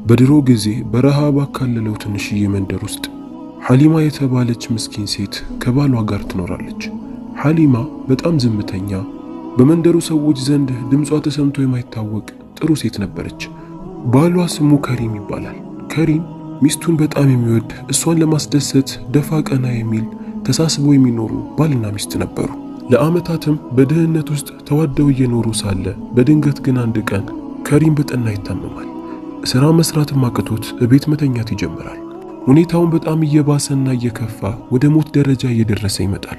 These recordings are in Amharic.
በድሮ ጊዜ በረሃብ አካለለው ትንሽዬ መንደር ውስጥ ሐሊማ የተባለች ምስኪን ሴት ከባሏ ጋር ትኖራለች። ሐሊማ በጣም ዝምተኛ፣ በመንደሩ ሰዎች ዘንድ ድምጿ ተሰምቶ የማይታወቅ ጥሩ ሴት ነበረች። ባሏ ስሙ ከሪም ይባላል። ከሪም ሚስቱን በጣም የሚወድ እሷን ለማስደሰት ደፋ ቀና የሚል ተሳስበው የሚኖሩ ባልና ሚስት ነበሩ። ለዓመታትም በድህነት ውስጥ ተዋደው እየኖሩ ሳለ በድንገት ግን አንድ ቀን ከሪም በጠና ይታመማል። ሥራ መስራትም አቅቶት እቤት መተኛት ይጀምራል። ሁኔታውን በጣም እየባሰና እየከፋ ወደ ሞት ደረጃ እየደረሰ ይመጣል።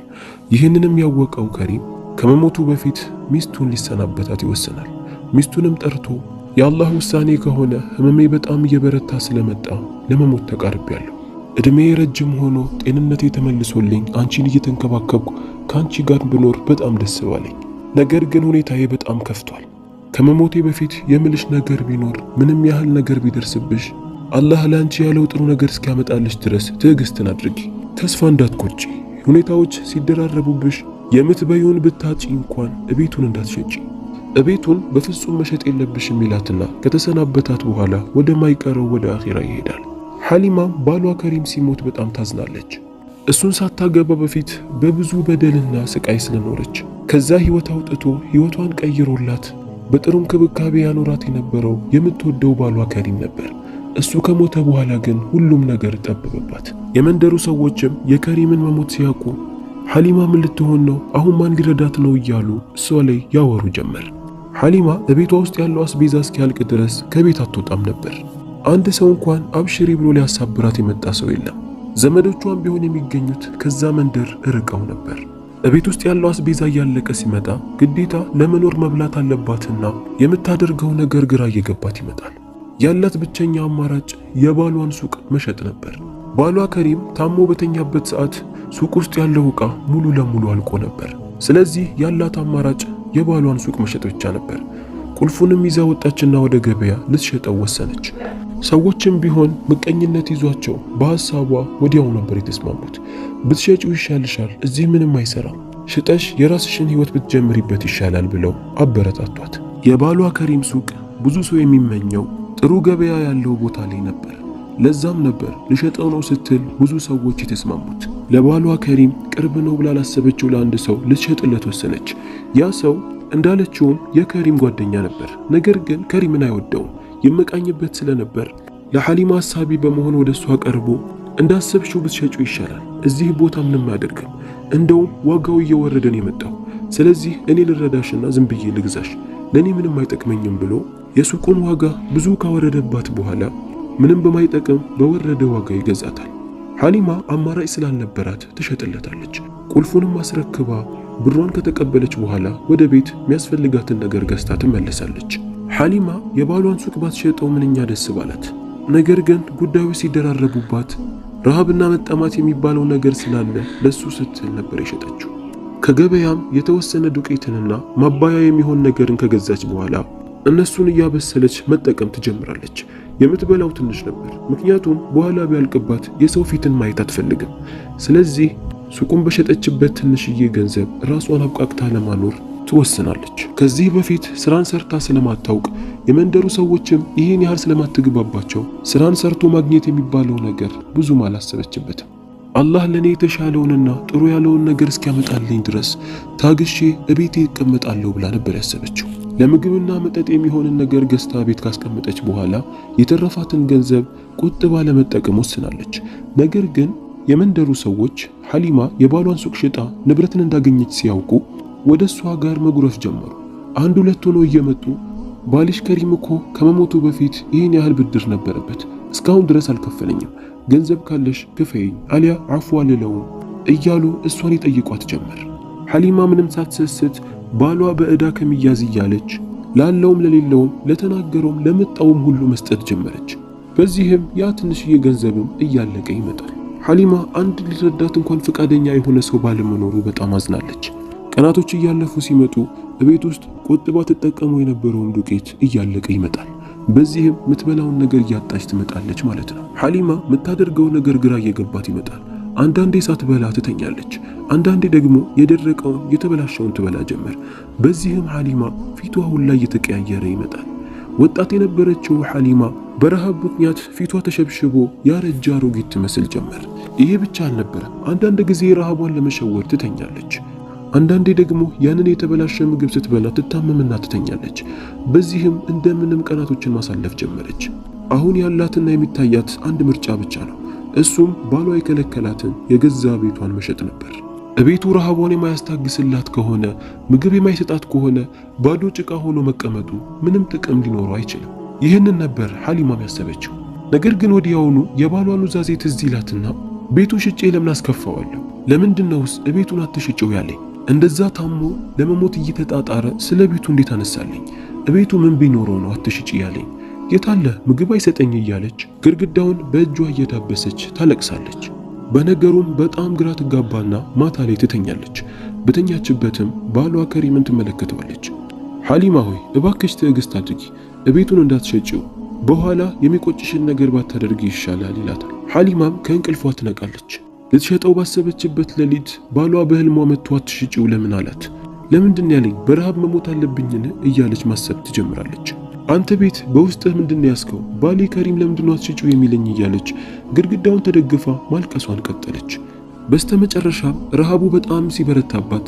ይህንንም ያወቀው ከሪም ከመሞቱ በፊት ሚስቱን ሊሰናበታት ይወስናል። ሚስቱንም ጠርቶ የአላህ ውሳኔ ከሆነ ህመሜ በጣም እየበረታ ስለመጣ ለመሞት ተቃርቤያለሁ። እድሜ ረጅም ሆኖ ጤንነቴ ተመልሶልኝ አንቺን እየተንከባከብኩ ከአንቺ ጋር ብኖር በጣም ደስ ባለኝ። ነገር ግን ሁኔታዬ በጣም ከፍቷል። ከመሞቴ በፊት የምልሽ ነገር ቢኖር ምንም ያህል ነገር ቢደርስብሽ አላህ ለአንቺ ያለው ጥሩ ነገር እስኪያመጣልሽ ድረስ ትዕግስትን አድርጊ። ተስፋ እንዳትቆርጪ። ሁኔታዎች ሲደራረቡብሽ የምትበዩን ብታጪ እንኳን እቤቱን እንዳትሸጪ። እቤቱን በፍጹም መሸጥ የለብሽም ይላትና ከተሰናበታት በኋላ ወደማይቀረው ወደ አኺራ ይሄዳል። ሐሊማም ባሏ ከሪም ሲሞት በጣም ታዝናለች። እሱን ሳታገባ በፊት በብዙ በደልና ስቃይ ስለኖረች ከዛ ህይወት አውጥቶ ህይወቷን ቀይሮላት በጥሩ እንክብካቤ ያኖራት የነበረው የምትወደው ባሏ ከሪም ነበር። እሱ ከሞተ በኋላ ግን ሁሉም ነገር ጠበበባት። የመንደሩ ሰዎችም የከሪምን መሞት ሲያውቁ ሐሊማ ምን ልትሆን ነው? አሁን ማን ሊረዳት ነው? እያሉ እሷ ላይ ያወሩ ጀመር። ሐሊማ በቤቷ ውስጥ ያለው አስቤዛ እስኪያልቅ ድረስ ከቤት አትወጣም ነበር። አንድ ሰው እንኳን አብሽሪ ብሎ ሊያሳብራት የመጣ ሰው የለም። ዘመዶቿም ቢሆን የሚገኙት ከዛ መንደር ርቀው ነበር። በቤት ውስጥ ያለው አስቤዛ እያለቀ ሲመጣ ግዴታ ለመኖር መብላት አለባትና የምታደርገው ነገር ግራ እየገባት ይመጣል። ያላት ብቸኛ አማራጭ የባሏን ሱቅ መሸጥ ነበር። ባሏ ከሪም ታሞ በተኛበት ሰዓት ሱቅ ውስጥ ያለው ዕቃ ሙሉ ለሙሉ አልቆ ነበር። ስለዚህ ያላት አማራጭ የባሏን ሱቅ መሸጥ ብቻ ነበር። ቁልፉንም ይዛ ወጣችና ወደ ገበያ ልትሸጠው ወሰነች። ሰዎችም ቢሆን ምቀኝነት ይዟቸው በሐሳቧ ወዲያው ነበር የተስማሙት። ብትሸጪው ይሻልሻል፣ እዚህ ምንም አይሰራም፣ ሽጠሽ የራስሽን ህይወት ብትጀምሪበት ይሻላል ብለው አበረታቷት። የባሏ ከሪም ሱቅ ብዙ ሰው የሚመኘው ጥሩ ገበያ ያለው ቦታ ላይ ነበር። ለዛም ነበር ልሸጠው ነው ስትል ብዙ ሰዎች የተስማሙት። ለባሏ ከሪም ቅርብ ነው ብላ ላሰበችው ለአንድ ሰው ልትሸጥለት ወሰነች። ያ ሰው እንዳለችውም የከሪም ጓደኛ ነበር። ነገር ግን ከሪምን አይወደውም። የመቃኝበት ስለነበር ለሐሊማ ሐሳቢ በመሆን ወደሷ ቀርቦ እንዳሰብሽው ብትሸጪው ይሻላል፣ እዚህ ቦታ ምንም አያደርግም፣ እንደውም ዋጋው እየወረደ ነው የመጣው፣ ስለዚህ እኔ ልረዳሽና ዝም ብዬ ልግዛሽ፣ ለኔ ምንም አይጠቅመኝም ብሎ የሱቁን ዋጋ ብዙ ካወረደባት በኋላ ምንም በማይጠቅም በወረደ ዋጋ ይገዛታል። ሐሊማ አማራጭ ስላልነበራት ትሸጥለታለች። ቁልፉንም አስረክባ ብሯን ከተቀበለች በኋላ ወደ ቤት የሚያስፈልጋትን ነገር ገዝታ ትመለሳለች። ሐሊማ የባሏን ሱቅ ባትሸጠው ምንኛ ደስ ባላት። ነገር ግን ጉዳዮች ሲደራረቡባት ረሃብና መጠማት የሚባለው ነገር ስላለ ለሱ ስትል ነበር የሸጠችው። ከገበያም የተወሰነ ዱቄትንና ማባያ የሚሆን ነገርን ከገዛች በኋላ እነሱን እያበሰለች መጠቀም ትጀምራለች። የምትበላው ትንሽ ነበር፣ ምክንያቱም በኋላ ቢያልቅባት የሰው ፊትን ማየት አትፈልግም። ስለዚህ ሱቁን በሸጠችበት ትንሽዬ ገንዘብ ራሷን አብቃቅታ ለማኖር ትወስናለች። ከዚህ በፊት ስራን ሰርታ ስለማታውቅ የመንደሩ ሰዎችም ይህን ያህል ስለማትግባባቸው ስራን ሰርቶ ማግኘት የሚባለው ነገር ብዙም አላሰበችበትም። አላህ ለኔ የተሻለውንና ጥሩ ያለውን ነገር እስኪያመጣልኝ ድረስ ታግሼ እቤቴ እቀመጣለሁ ብላ ነበር ያሰበችው። ለምግብና መጠጥ የሚሆንን ነገር ገዝታ ቤት ካስቀመጠች በኋላ የተረፋትን ገንዘብ ቁጥባ ለመጠቀም ወስናለች። ነገር ግን የመንደሩ ሰዎች ሐሊማ የባሏን ሱቅ ሽጣ ንብረትን እንዳገኘች ሲያውቁ ወደ እሷ ጋር መጉረፍ ጀመሩ። አንድ ሁለት ሆነው እየመጡ ባልሽ ከሪም እኮ ከመሞቱ በፊት ይህን ያህል ብድር ነበረበት፣ እስካሁን ድረስ አልከፈለኝም፣ ገንዘብ ካለሽ ክፈይኝ አሊያ አፉ አልለውም እያሉ እሷን ይጠይቋት ጀመር። ሐሊማ ምንም ሳትሰስት ባሏ በዕዳ ከሚያዝ እያለች ላለውም ለሌለውም ለተናገረውም ለመጣውም ሁሉ መስጠት ጀመረች። በዚህም ያ ትንሽዬ ገንዘብም እያለቀ ይመጣል። ሐሊማ አንድ ሊረዳት እንኳን ፈቃደኛ የሆነ ሰው ባለመኖሩ በጣም አዝናለች። ቀናቶች እያለፉ ሲመጡ በቤት ውስጥ ቆጥባ ተጠቀሙ የነበረውን ዱቄት እያለቀ ይመጣል። በዚህም ምትበላውን ነገር እያጣች ትመጣለች ማለት ነው። ሐሊማ የምታደርገው ነገር ግራ እየገባት ይመጣል። አንዳንዴ ሳትበላ ትተኛለች፣ አንዳንዴ ደግሞ የደረቀውን የተበላሸውን ትበላ ጀመር። በዚህም ሐሊማ ፊቷ ሁላ እየተቀያየረ ይመጣል። ወጣት የነበረችው ሐሊማ በረሃብ ምክንያት ፊቷ ተሸብሽቦ ያረጀ አሮጊት ትመስል ጀመር። ይሄ ብቻ አልነበረም። አንዳንድ ጊዜ ረሃቧን ለመሸወድ ትተኛለች። አንዳንዴ ደግሞ ያንን የተበላሸ ምግብ ስትበላ ትታመምና ትተኛለች። በዚህም እንደምንም ቀናቶችን ማሳለፍ ጀመረች። አሁን ያላትና የሚታያት አንድ ምርጫ ብቻ ነው። እሱም ባሏ የከለከላትን የገዛ ቤቷን መሸጥ ነበር። እቤቱ ረሃቧን የማያስታግስላት ከሆነ፣ ምግብ የማይሰጣት ከሆነ ባዶ ጭቃ ሆኖ መቀመጡ ምንም ጥቅም ሊኖረው አይችልም። ይህንን ነበር ሐሊማም ያሰበችው። ነገር ግን ወዲያውኑ የባሏን ኑዛዜ ትዝ ይላትና ቤቱን ሽጬ ለምን አስከፋዋለሁ? ለምንድነውስ እቤቱን አትሽጪው ያለኝ? እንደዛ ታሞ ለመሞት እየተጣጣረ ስለ ቤቱ እንዴት አነሳለኝ? እቤቱ ምን ቢኖረው ነው አትሽጪ ያለኝ? የታለ ምግብ አይሰጠኝ እያለች ግድግዳውን በእጇ እየዳበሰች ታለቅሳለች። በነገሩም በጣም ግራ ትጋባና ማታ ላይ ትተኛለች። በተኛችበትም ባሏ ከሪምን ትመለከተዋለች። ሐሊማ ሆይ እባክሽ ትዕግስት አድርጊ፣ እቤቱን እንዳትሸጪው፣ በኋላ የሚቆጭሽን ነገር ባታደርጊ ይሻላል ይላታል። ሐሊማም ከእንቅልፏ ትነቃለች። ልትሸጠው ባሰበችበት ሌሊት ባሏ በህልሟ መጥቶ አትሽጪው ለምን አላት። ለምንድን ያለኝ በረሃብ መሞት አለብኝን እያለች ማሰብ ትጀምራለች። አንተ ቤት በውስጥህ ምንድነው ያስከው? ባሌ ከሪም ለምንድነው አትሽጪው የሚለኝ እያለች ግድግዳውን ተደግፋ ማልቀሷን ቀጠለች። በስተመጨረሻ ረሃቡ በጣም ሲበረታባት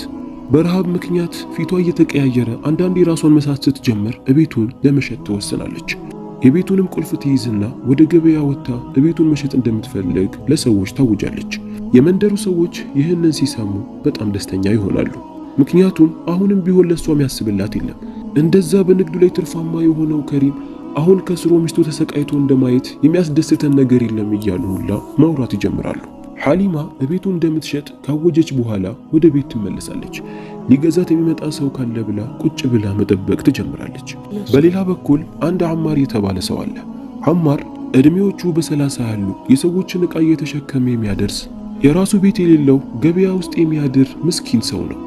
በረሃብ ምክንያት ፊቷ እየተቀያየረ አንዳንዴ ራሷን መሳት ስትጀምር እቤቱን ለመሸጥ ትወስናለች። የቤቱንም ቁልፍ ትይዝና ወደ ገበያ ወጥታ እቤቱን መሸጥ እንደምትፈልግ ለሰዎች ታውጃለች። የመንደሩ ሰዎች ይህንን ሲሰሙ በጣም ደስተኛ ይሆናሉ። ምክንያቱም አሁንም ቢሆን ለሷ የሚያስብላት የለም። እንደዛ በንግዱ ላይ ትርፋማ የሆነው ከሪም አሁን ከስሮ ሚስቱ ተሰቃይቶ እንደማየት የሚያስደስተን ነገር የለም እያሉ ሁላ ማውራት ይጀምራሉ። ሐሊማ እቤቱን እንደምትሸጥ ካወጀች በኋላ ወደ ቤት ትመለሳለች። ሊገዛት የሚመጣ ሰው ካለ ብላ ቁጭ ብላ መጠበቅ ትጀምራለች። በሌላ በኩል አንድ አማር የተባለ ሰው አለ። አማር እድሜዎቹ በ30 ያሉ የሰዎችን ዕቃ እየተሸከመ የሚያደርስ የራሱ ቤት የሌለው ገበያ ውስጥ የሚያድር ምስኪን ሰው ነው።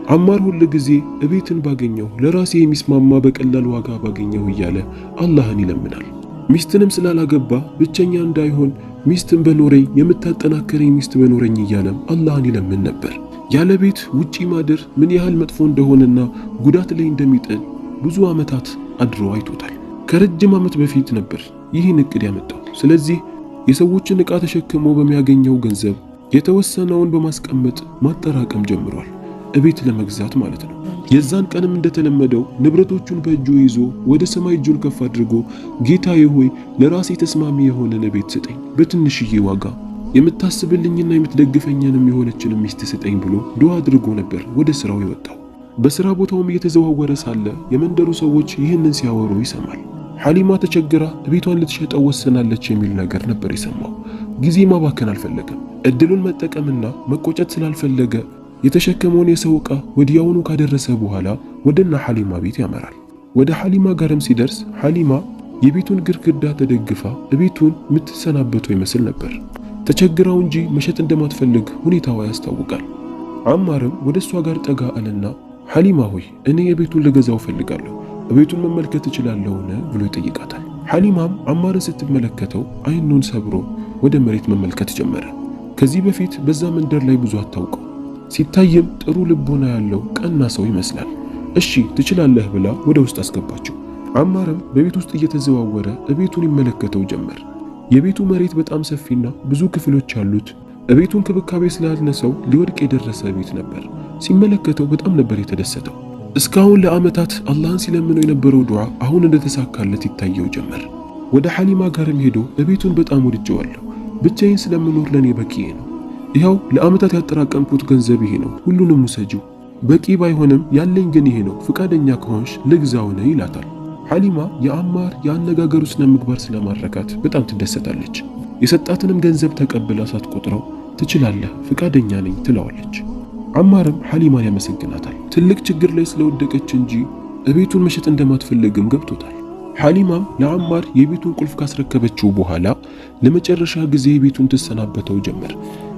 አማር ሁል ጊዜ እቤትን ባገኘው ለራሴ የሚስማማ በቀላል ዋጋ ባገኘው እያለ አላህን ይለምናል። ሚስትንም ስላላገባ ብቸኛ እንዳይሆን ሚስትን በኖረኝ የምታጠናከረኝ ሚስት በኖረኝ እያለም አላህን ይለምን ነበር። ያለ ቤት ውጪ ማደር ምን ያህል መጥፎ እንደሆነና ጉዳት ላይ እንደሚጥል ብዙ ዓመታት አድሮ አይቶታል። ከረጅም ዓመት በፊት ነበር ይህን እቅድ ያመጣው። ስለዚህ የሰዎችን ዕቃ ተሸክሞ በሚያገኘው ገንዘብ የተወሰነውን በማስቀመጥ ማጠራቀም ጀምሯል። እቤት ለመግዛት ማለት ነው። የዛን ቀንም እንደተለመደው ንብረቶቹን በእጁ ይዞ ወደ ሰማይ እጁን ከፍ አድርጎ ጌታዬ ሆይ ለራሴ ተስማሚ የሆነን ቤት ስጠኝ፣ በትንሽዬ ዋጋ የምታስብልኝና የምትደግፈኝንም የሆነችንም ሚስት ስጠኝ ብሎ ዱዓ አድርጎ ነበር ወደ ስራው የወጣው። በስራ ቦታውም እየተዘዋወረ ሳለ የመንደሩ ሰዎች ይህንን ሲያወሩ ይሰማል። ሐሊማ ተቸግራ ቤቷን ልትሸጠው ወሰናለች የሚል ነገር ነበር የሰማው። ጊዜ ማባከን አልፈለገም። እድሉን መጠቀምና መቆጨት ስላልፈለገ የተሸከመውን የሰው ዕቃ ወዲያውኑ ካደረሰ በኋላ ወደና ሐሊማ ቤት ያመራል። ወደ ሐሊማ ጋርም ሲደርስ ሐሊማ የቤቱን ግድግዳ ተደግፋ ቤቱን የምትሰናበተው ይመስል ነበር። ተቸግራው እንጂ መሸጥ እንደማትፈልግ ሁኔታዋ ያስታውቃል። አማርም ወደ እሷ ጋር ጠጋ አለና ሐሊማ ሆይ እኔ የቤቱን ልገዛው ፈልጋለሁ፣ ቤቱን መመልከት እችላለሁን ብሎ ይጠይቃታል። ሐሊማም አማርን ስትመለከተው አይኑን ሰብሮ ወደ መሬት መመልከት ጀመረ። ከዚህ በፊት በዛ መንደር ላይ ብዙ አታውቀው፣ ሲታይም ጥሩ ልቦና ያለው ቀና ሰው ይመስላል። እሺ ትችላለህ ብላ ወደ ውስጥ አስገባችው። አማርም በቤት ውስጥ እየተዘዋወረ ቤቱን ይመለከተው ጀመር። የቤቱ መሬት በጣም ሰፊና ብዙ ክፍሎች ያሉት፣ ቤቱ እንክብካቤ ስላልነሰው ሊወድቅ የደረሰ ቤት ነበር። ሲመለከተው በጣም ነበር የተደሰተው። እስካሁን ለዓመታት አላህን ሲለምነው የነበረው ዱዓ አሁን እንደተሳካለት ይታየው ጀመር። ወደ ሐሊማ ጋርም ሄዶ ቤቱን በጣም ወድጄዋለሁ፣ ብቻዬን ስለምኖር ለኔ በቂዬ ነው፣ ይኸው ለዓመታት ያጠራቀምኩት ገንዘብ ይሄ ነው፣ ሁሉንም ውሰጂው፣ በቂ ባይሆንም ያለኝ ግን ይሄ ነው፣ ፍቃደኛ ከሆንሽ ልግዛው ነው ይላታል። ሐሊማ የአማር የአነጋገሩ ስነ ምግባር ስለማረካት በጣም ትደሰታለች። የሰጣትንም ገንዘብ ተቀብላ ሳትቆጥረው ትችላለህ፣ ፍቃደኛ ነኝ ትለዋለች። አማርም ሐሊማን ያመሰግናታል። ትልቅ ችግር ላይ ስለወደቀች እንጂ ቤቱን መሸጥ እንደማትፈልግም ገብቶታል። ሐሊማም ለአማር የቤቱን ቁልፍ ካስረከበችው በኋላ ለመጨረሻ ጊዜ ቤቱን ትሰናበተው ጀመር።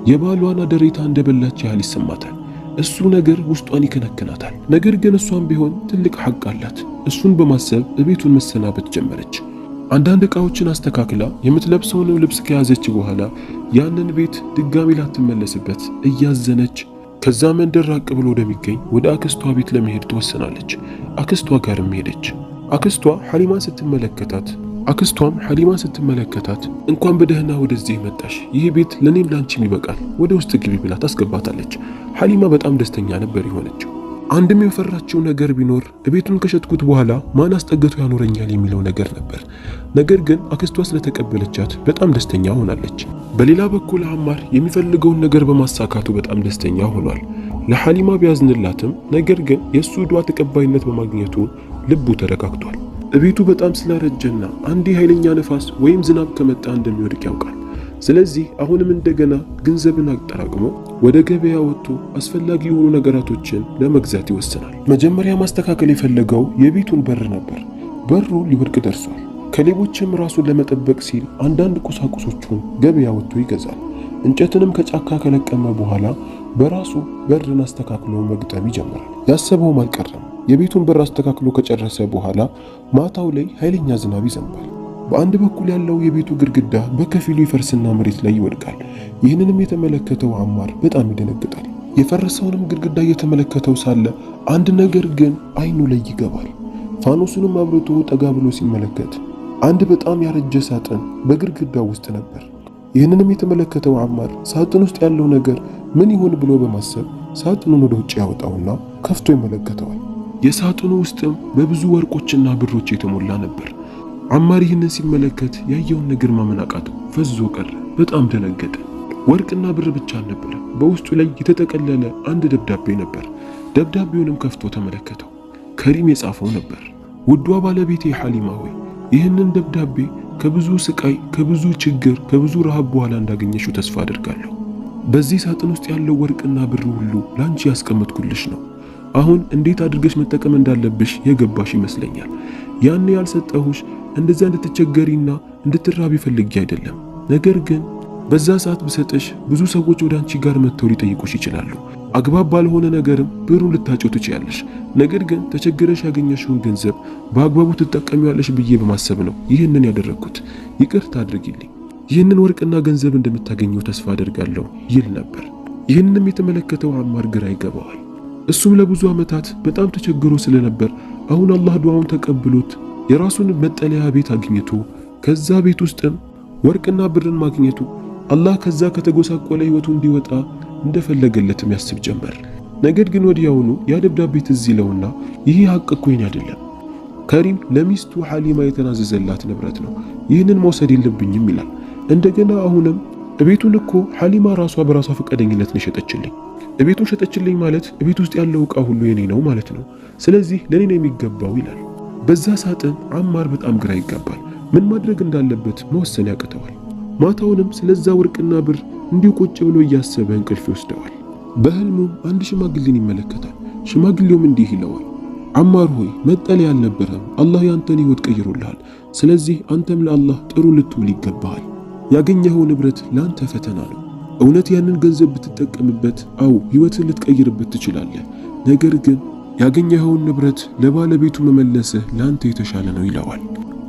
የባሏን አደሬታ እንደበላች ያህል ይሰማታል። እሱ ነገር ውስጧን ይከነክናታል። ነገር ግን እሷም ቢሆን ትልቅ ሐቅ አላት። እሱን በማሰብ ቤቱን መሰናበት ጀመረች። አንዳንድ ዕቃዎችን አስተካክላ የምትለብሰውን ልብስ ከያዘች በኋላ ያንን ቤት ድጋሚ ላትመለስበት እያዘነች ከዛ መንደር ራቅ ብሎ ወደሚገኝ ወደ አክስቷ ቤት ለመሄድ ትወሰናለች። አክስቷ ጋርም ሄደች። አክስቷ ሐሊማን ስትመለከታት አክስቷም ሐሊማን ስትመለከታት እንኳን በደህና ወደዚህ መጣሽ፣ ይህ ቤት ለኔም ላንቺም ይበቃል፣ ወደ ውስጥ ግቢ ብላ ታስገባታለች። ሐሊማ በጣም ደስተኛ ነበር የሆነችው። አንድም የፈራችው ነገር ቢኖር ቤቱን ከሸጥኩት በኋላ ማን አስጠግቶ ያኖረኛል የሚለው ነገር ነበር። ነገር ግን አክስቷ ስለተቀበለቻት በጣም ደስተኛ ሆናለች። በሌላ በኩል አማር የሚፈልገውን ነገር በማሳካቱ በጣም ደስተኛ ሆኗል። ለሐሊማ ቢያዝንላትም ነገር ግን የሱ ዱዓ ተቀባይነት በማግኘቱ ልቡ ተረጋግቷል። ቤቱ በጣም ስላረጀና አንዴ ኃይለኛ ነፋስ ወይም ዝናብ ከመጣ እንደሚወድቅ ያውቃል። ስለዚህ አሁንም እንደገና ገንዘብን አጠራቅሞ ወደ ገበያ ወጥቶ አስፈላጊ የሆኑ ነገራቶችን ለመግዛት ይወስናል። መጀመሪያ ማስተካከል የፈለገው የቤቱን በር ነበር። በሩ ሊወድቅ ደርሷል። ከሌቦችም ራሱን ለመጠበቅ ሲል አንዳንድ ቁሳቁሶቹን ገበያ ወጥቶ ይገዛል። እንጨትንም ከጫካ ከለቀመ በኋላ በራሱ በርን አስተካክሎ መግጠም ይጀምራል። ያሰበውም አልቀረም። የቤቱን በር አስተካክሎ ከጨረሰ በኋላ ማታው ላይ ኃይለኛ ዝናብ ይዘንባል። በአንድ በኩል ያለው የቤቱ ግድግዳ በከፊሉ ይፈርስና መሬት ላይ ይወድቃል። ይህንንም የተመለከተው አማር በጣም ይደነግጣል። የፈረሰውንም ግድግዳ እየተመለከተው ሳለ አንድ ነገር ግን አይኑ ላይ ይገባል። ፋኖሱንም አብርቶ ጠጋ ብሎ ሲመለከት አንድ በጣም ያረጀ ሳጥን በግድግዳው ውስጥ ነበር። ይህንንም የተመለከተው አማር ሳጥን ውስጥ ያለው ነገር ምን ይሆን ብሎ በማሰብ ሳጥኑን ወደ ውጭ ያወጣውና ከፍቶ ይመለከተዋል። የሳጥኑ ውስጥም በብዙ ወርቆችና ብሮች የተሞላ ነበር። አማር ይህንን ሲመለከት ያየውን ነገር ማመን አቃተው። ፈዞ ቀረ። በጣም ደነገጠ። ወርቅና ብር ብቻ አልነበረ፣ በውስጡ ላይ የተጠቀለለ አንድ ደብዳቤ ነበር። ደብዳቤውንም ከፍቶ ተመለከተው። ከሪም የጻፈው ነበር። ውዷ ባለቤቴ ሐሊማ ሆይ፣ ይህንን ደብዳቤ ከብዙ ስቃይ፣ ከብዙ ችግር፣ ከብዙ ረሃብ በኋላ እንዳገኘሽው ተስፋ አድርጋለሁ። በዚህ ሳጥን ውስጥ ያለው ወርቅና ብር ሁሉ ላንቺ ያስቀመጥኩልሽ ነው። አሁን እንዴት አድርገሽ መጠቀም እንዳለብሽ የገባሽ ይመስለኛል። ያን ያልሰጠሁሽ እንደዛ እንድትቸገሪና እንድትራቢ ፈልጌ አይደለም። ነገር ግን በዛ ሰዓት ብሰጥሽ ብዙ ሰዎች ወደ አንቺ ጋር መጥተው ሊጠይቁሽ ይችላሉ። አግባብ ባልሆነ ነገርም ብሩን ልታጪው ትችያለሽ። ነገር ግን ተቸግረሽ ያገኘሽውን ገንዘብ በአግባቡ ትጠቀሚያለሽ ብዬ በማሰብ ነው ይህንን ያደረግኩት። ይቅርታ አድርጊልኝ። ይህንን ወርቅና ገንዘብ እንደምታገኘው ተስፋ አደርጋለሁ ይል ነበር። ይህንንም የተመለከተው አማር ግራ ይገባዋል። እሱም ለብዙ ዓመታት በጣም ተቸግሮ ስለነበር አሁን አላህ ዱዓውን ተቀብሎት የራሱን መጠለያ ቤት አግኝቶ ከዛ ቤት ውስጥም ወርቅና ብርን ማግኘቱ አላህ ከዛ ከተጎሳቆለ ህይወቱ እንዲወጣ እንደፈለገለትም ያስብ ጀመር። ነገር ግን ወዲያውኑ ያ ደብዳቤ ትዝ ይለውና ይህ ሐቅ እኮ የኔ አይደለም፣ ከሪም ለሚስቱ ሐሊማ የተናዘዘላት ንብረት ነው፣ ይህንን መውሰድ የለብኝም ይላል። እንደገና አሁንም ቤቱን እኮ ሐሊማ ራሷ በራሷ ፈቃደኝነት ነው የሸጠችልኝ። ቤቱን ሸጠችልኝ ማለት ቤት ውስጥ ያለው ዕቃ ሁሉ የኔ ነው ማለት ነው። ስለዚህ ለኔ ነው የሚገባው ይላል። በዛ ሳጥን አማር በጣም ግራ ይጋባል። ምን ማድረግ እንዳለበት መወሰን ያቅተዋል። ማታውንም ስለዛ ወርቅና ብር እንዲሁ ቁጭ ብሎ እያሰበ እንቅልፍ ይወስደዋል። በህልሙም አንድ ሽማግሌን ይመለከታል። ሽማግሌውም እንዲህ ይለዋል፣ አማር ሆይ መጠለያ አልነበረም፣ አላህ ያንተን ህይወት ቀይሮልሃል። ስለዚህ አንተም ለአላህ ጥሩ ልትውል ይገባሃል። ያገኘኸው ንብረት ለአንተ ፈተና ነው። እውነት ያንን ገንዘብ ብትጠቀምበት አው ህይወትን ልትቀይርበት ትችላለህ። ነገር ግን ያገኘኸውን ንብረት ለባለቤቱ መመለስህ ለአንተ የተሻለ ነው ይለዋል።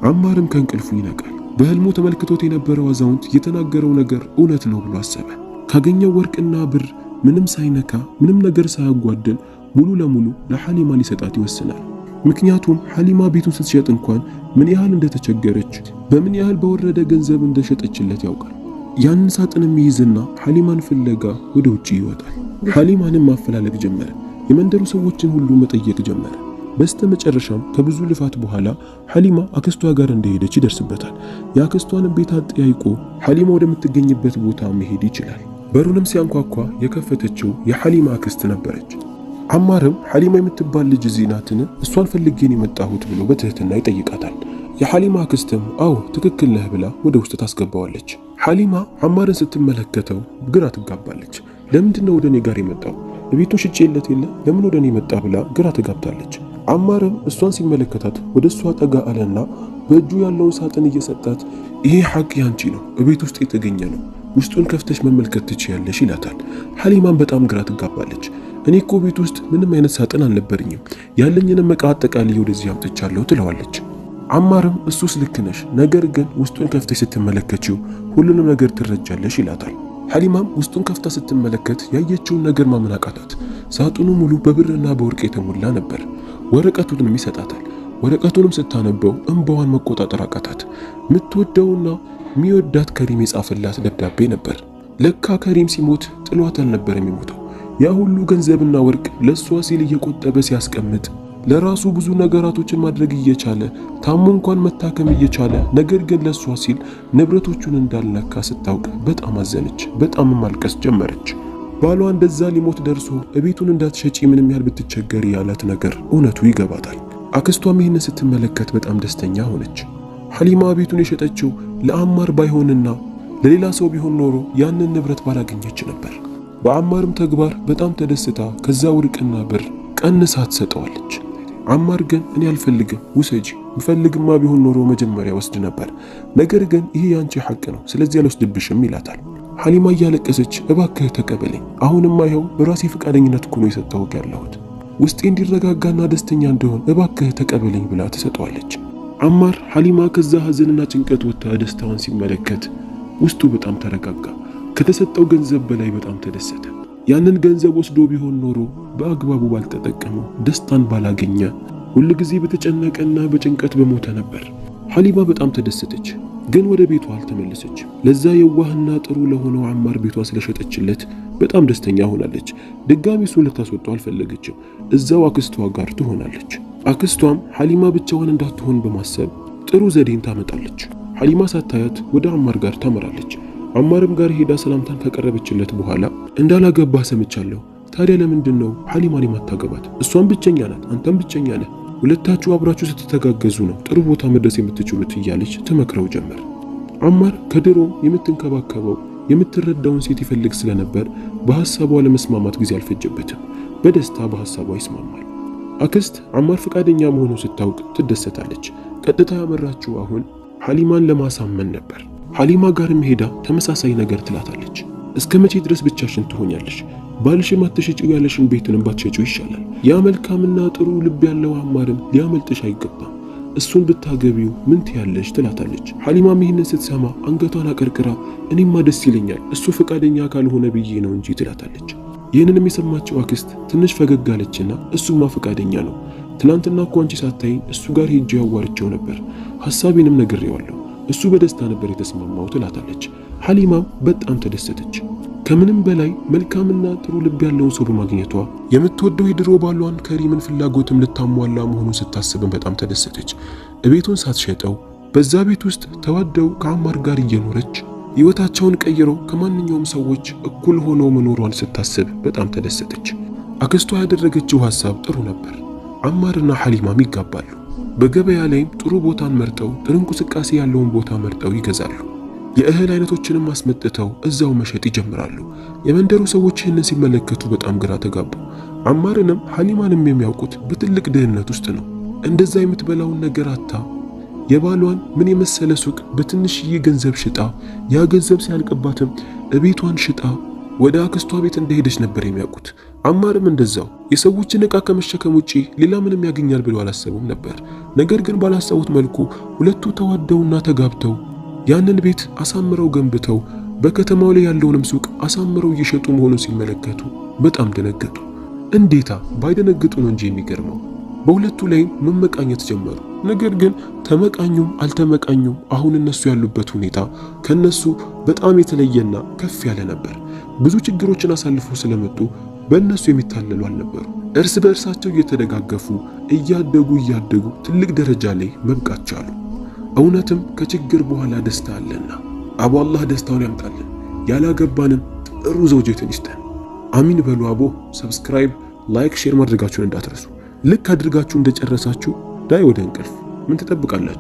አማርም ከእንቅልፉ ይነቃል። በህልሙ ተመልክቶት የነበረው አዛውንት የተናገረው ነገር እውነት ነው ብሎ አሰበ። ካገኘው ወርቅና ብር ምንም ሳይነካ ምንም ነገር ሳያጓደል ሙሉ ለሙሉ ለሐሊማ ሊሰጣት ይወስናል። ምክንያቱም ሐሊማ ቤቱን ስትሸጥ እንኳን ምን ያህል እንደተቸገረች በምን ያህል በወረደ ገንዘብ እንደሸጠችለት ያውቃል። ያንን ሳጥንም ይይዝና ሐሊማን ፍለጋ ወደ ውጪ ይወጣል። ሐሊማንም ማፈላለግ ጀመረ። የመንደሩ ሰዎችን ሁሉ መጠየቅ ጀመረ። በስተመጨረሻም ከብዙ ልፋት በኋላ ሐሊማ አክስቷ ጋር እንደሄደች ይደርስበታል። የአክስቷንም ቤት አጠያይቆ ሐሊማ ወደምትገኝበት ቦታ መሄድ ይችላል። በሩንም ሲያንኳኳ የከፈተችው የሐሊማ አክስት ነበረች። አማርም ሐሊማ የምትባል ልጅ እዚህ ናትን? እሷን ፈልጌን የመጣሁት ብሎ በትህትና ይጠይቃታል። የሐሊማ አክስትም አዎ ትክክል ነህ ብላ ወደ ውስጥ ታስገባዋለች። ሐሊማ አማርን ስትመለከተው ግራ ትጋባለች። ለምንድነው ወደ እኔ ጋር የመጣው? ቤቱን ሽጬለት የለ ለምን ወደ እኔ መጣ ብላ ግራ ትጋብታለች። አማርም እሷን ሲመለከታት ወደ እሷ ጠጋ አለና በእጁ ያለውን ሳጥን እየሰጣት ይሄ ሐቅ ያንቺ ነው፣ ቤት ውስጥ የተገኘ ነው፣ ውስጡን ከፍተሽ መመልከት ትችያለሽ ይላታል። ሐሊማም በጣም ግራ ትጋባለች። እኔ እኮ ቤት ውስጥ ምንም አይነት ሳጥን አልነበረኝም፣ ያለኝንም ዕቃ አጠቃልዬ ወደዚህ አምጥቻለሁ ትለዋለች። አማርም እሱስ ልክ ነሽ፣ ነገር ግን ውስጡን ከፍተሽ ስትመለከቺው ሁሉንም ነገር ትረጃለሽ ይላታል። ሐሊማም ውስጡን ከፍታ ስትመለከት ያየችውን ነገር ማመን አቃታት። ሳጥኑ ሙሉ በብርና በወርቅ የተሞላ ነበር። ወረቀቱንም ይሰጣታል። ወረቀቱንም ስታነበው እንባዋን መቆጣጠር አቃታት። የምትወደውና የሚወዳት ከሪም የጻፈላት ደብዳቤ ነበር። ለካ ከሪም ሲሞት ጥሏት አልነበር የሚሞተው። ያ ሁሉ ገንዘብና ወርቅ ለሷ ሲል እየቆጠበ ሲያስቀምጥ ለራሱ ብዙ ነገራቶችን ማድረግ እየቻለ ታሞ እንኳን መታከም እየቻለ ነገር ግን ለሷ ሲል ንብረቶቹን እንዳልነካ ስታውቅ በጣም አዘነች። በጣም ማልቀስ ጀመረች። ባሏ እንደዛ ሊሞት ደርሶ እቤቱን እንዳትሸጪ ምንም ያህል ብትቸገሪ ያላት ነገር እውነቱ ይገባታል። አክስቷም ይህንን ስትመለከት በጣም ደስተኛ ሆነች። ሐሊማ ቤቱን የሸጠችው ለአማር ባይሆንና ለሌላ ሰው ቢሆን ኖሮ ያንን ንብረት ባላገኘች ነበር። በአማርም ተግባር በጣም ተደስታ ከዛ ወርቅና ብር ቀንሳ ትሰጠዋለች። አማር ግን እኔ አልፈልግም፣ ውሰጂ፣ ምፈልግማ ቢሆን ኖሮ መጀመሪያ ወስድ ነበር፣ ነገር ግን ይሄ ያንቺ ሐቅ ነው፣ ስለዚህ አልወስድብሽም ይላታል። ሐሊማ እያለቀሰች እባክህ ተቀበለኝ፣ አሁንማ ይኸው በራሴ ፈቃደኝነት እኮ ነው የሰጠሁት ያለሁት፣ ውስጤ እንዲረጋጋና ደስተኛ እንደሆን እባክህ ተቀበለኝ ብላ ትሰጠዋለች። አማር ሐሊማ ከዛ ሐዘንና ጭንቀት ወጥታ ደስታዋን ሲመለከት ውስጡ በጣም ተረጋጋ። ከተሰጠው ገንዘብ በላይ በጣም ተደሰተ። ያንን ገንዘብ ወስዶ ቢሆን ኖሮ በአግባቡ ባልተጠቀመው፣ ደስታን ባላገኘ፣ ሁል ጊዜ በተጨነቀና በጭንቀት በሞተ ነበር። ሐሊማ በጣም ተደሰተች፣ ግን ወደ ቤቷ አልተመለሰችም። ለዛ የዋህና ጥሩ ለሆነው አማር ቤቷ ስለሸጠችለት በጣም ደስተኛ ሆናለች። ድጋሚ እሱን ልታስወጣው አልፈለገችም። እዛው አክስቷ ጋር ትሆናለች። አክስቷም ሐሊማ ብቻዋን እንዳትሆን በማሰብ ጥሩ ዘዴን ታመጣለች። ሐሊማ ሳታያት ወደ አማር ጋር ታመራለች። አማርም ጋር ሄዳ ሰላምታን ካቀረበችለት በኋላ እንዳላገባ ሰምቻለሁ፣ ታዲያ ለምንድን ነው ሐሊማን የማታገባት? እሷም ብቸኛ ናት፣ አንተም ብቸኛ ነህ፣ ሁለታችሁ አብራችሁ ስትተጋገዙ ነው ጥሩ ቦታ መድረስ የምትችሉት እያለች ትመክረው ጀመር። አማር ከድሮም የምትንከባከበው የምትረዳውን ሴት ይፈልግ ስለነበር በሐሳቧ ለመስማማት ጊዜ አልፈጀበትም። በደስታ በሐሳቧ ይስማማል። አክስት አማር ፈቃደኛ መሆኑን ስታውቅ ትደሰታለች። ቀጥታ ያመራችው አሁን ሐሊማን ለማሳመን ነበር። ሐሊማ ጋርም ሄዳ ተመሳሳይ ነገር ትላታለች። እስከ መቼ ድረስ ብቻሽን ትሆኛለሽ? ባልሽም አትሸጪው ያለሽን ቤትንም ባትሸጪው ይሻላል። ያ መልካምና ጥሩ ልብ ያለው አማርም ሊያመልጥሽ አይገባም። እሱን ብታገቢው ምን ትያለሽ? ትላታለች። ሐሊማም ይህንን ስትሰማ አንገቷን አቀርቅራ እኔማ ደስ ይለኛል፣ እሱ ፈቃደኛ ካልሆነ ብዬ ነው እንጂ ትላታለች። ይህንንም የሰማችው አክስት ትንሽ ፈገግ አለችና እሱማ ፈቃደኛ ነው፣ ትናንትና እኮ አንቺ ሳታይኝ እሱ ጋር ሄጄ ያዋርቸው ነበር፣ ሐሳቤንም ነግሬዋለሁ፣ እሱ በደስታ ነበር የተስማማው ትላታለች። ሐሊማም በጣም ተደሰተች። ከምንም በላይ መልካምና ጥሩ ልብ ያለውን ሰው በማግኘቷ የምትወደው የድሮ ባሏን ከሪምን ፍላጎትም ልታሟላ መሆኑን ስታስብም በጣም ተደሰተች። እቤቱን ሳትሸጠው በዛ ቤት ውስጥ ተዋደው ከአማር ጋር እየኖረች ሕይወታቸውን ቀይረው ከማንኛውም ሰዎች እኩል ሆነው መኖሯን ስታስብ በጣም ተደሰተች። አክስቷ ያደረገችው ሐሳብ ጥሩ ነበር። አማርና ሐሊማም ይጋባሉ። በገበያ ላይም ጥሩ ቦታን መርጠው ጥሩ እንቅስቃሴ ያለውን ቦታ መርጠው ይገዛሉ። የእህል አይነቶችንም አስመጥተው እዛው መሸጥ ይጀምራሉ። የመንደሩ ሰዎች ይህንን ሲመለከቱ በጣም ግራ ተጋቡ። አማርንም ሐሊማንም የሚያውቁት በትልቅ ድህነት ውስጥ ነው። እንደዛ የምትበላውን ነገር አታ የባሏን ምን የመሰለ ሱቅ በትንሽዬ ገንዘብ ሽጣ ያ ገንዘብ ሲያልቅባትም እቤቷን ሽጣ ወደ አክስቷ ቤት እንደሄደች ነበር የሚያውቁት። አማርም እንደዛው የሰዎችን ዕቃ ከመሸከም ውጪ ሌላ ምንም ያገኛል ብለው አላሰቡም ነበር። ነገር ግን ባላሰቡት መልኩ ሁለቱ ተዋደውና ተጋብተው ያንን ቤት አሳምረው ገንብተው በከተማው ላይ ያለውንም ሱቅ አሳምረው እየሸጡ መሆኑን ሲመለከቱ በጣም ደነገጡ። እንዴታ ባይደነግጡ ነው እንጂ የሚገርመው። በሁለቱ ላይም መመቃኘት ጀመሩ። ነገር ግን ተመቃኙም አልተመቃኙም አሁን እነሱ ያሉበት ሁኔታ ከነሱ በጣም የተለየና ከፍ ያለ ነበር። ብዙ ችግሮችን አሳልፈው ስለመጡ በእነሱ የሚታለሉ አልነበሩ። እርስ በእርሳቸው እየተደጋገፉ እያደጉ ትልቅ ደረጃ ላይ መብቃት ቻሉ። እውነትም ከችግር በኋላ ደስታ አለና አቦ አላህ ደስታውን ያምጣልን። ያላገባንም ጥሩ ዘውጀትን ይስጠን። አሚን በሉ። አቦ ሰብስክራይብ፣ ላይክ፣ ሼር ማድረጋችሁን እንዳትረሱ። ልክ አድርጋችሁ እንደጨረሳችሁ ዳይ ወደ እንቅልፍ። ምን ትጠብቃላችሁ?